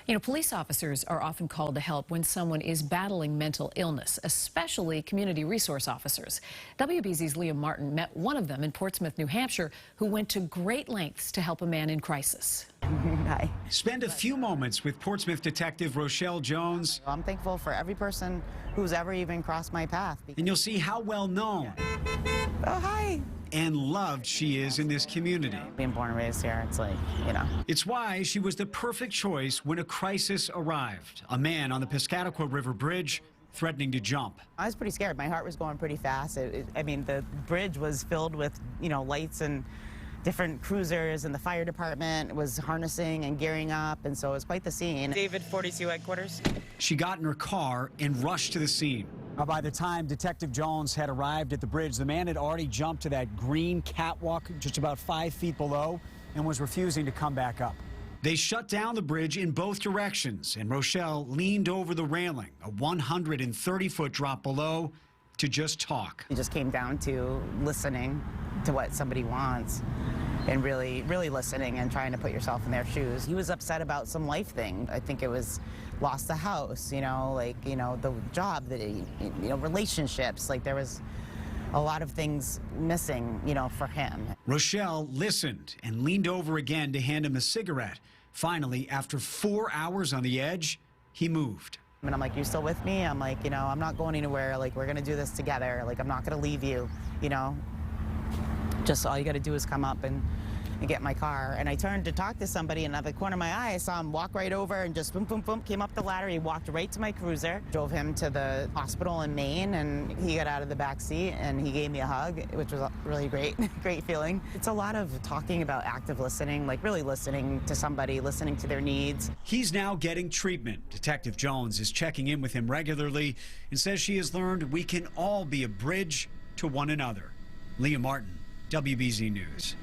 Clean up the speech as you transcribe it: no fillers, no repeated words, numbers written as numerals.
You know, police officers are often called to help when someone is battling mental illness, especially community resource officers. WBZ's Leah Martin met one of them in Portsmouth, New Hampshire, who went to great lengths to help a man in crisis. Hi. Spend a few moments with Portsmouth detective Rochelle Jones. I'm thankful for every person who's ever even crossed my path. And you'll see how well known Oh, hi. and loved she is in this community. Being born and raised here, it's like, you know. It's why she was the perfect choice when a crisis arrived. A man on the Piscataqua River Bridge threatening to jump. I was pretty scared. My heart was going pretty fast. I mean, the bridge was filled with, you know, lights and different cruisers, and the fire department was harnessing and gearing up, and so it was quite the scene. David, 42 headquarters. She got in her car and rushed to the scene. By the time Detective Jones had arrived at the bridge, the man had already jumped to that green catwalk just about 5 feet below and was refusing to come back up. They shut down the bridge in both directions, and Rochelle leaned over the railing, a 130-foot drop below, to just talk. It just came down to listening to what somebody wants and really listening and trying to put yourself in their shoes. He was upset about some life thing. I think it was lost the house, you know, like, you know, the job that he, you know, relationships, like there was a lot of things missing, you know, for him. Rochelle listened and leaned over again to hand him a cigarette. Finally, after 4 hours on the edge, he moved. And I'm like, you still with me? I'm like, you know, I'm not going anywhere. Like, we're gonna do this together. Like, I'm not gonna leave you, you know. Just all you gotta do is come up and get my car. And I turned to talk to somebody, and out of the corner of my eye, I saw him walk right over and just boom, boom, boom, came up the ladder. He walked right to my cruiser, drove him to the hospital in Maine, and he got out of the back seat and he gave me a hug, which was really great, great feeling. It's a lot of talking about active listening, like really listening to somebody, listening to their needs. He's now getting treatment. Detective Jones is checking in with him regularly and says she has learned we can all be a bridge to one another. Leah Martin, WBZ News.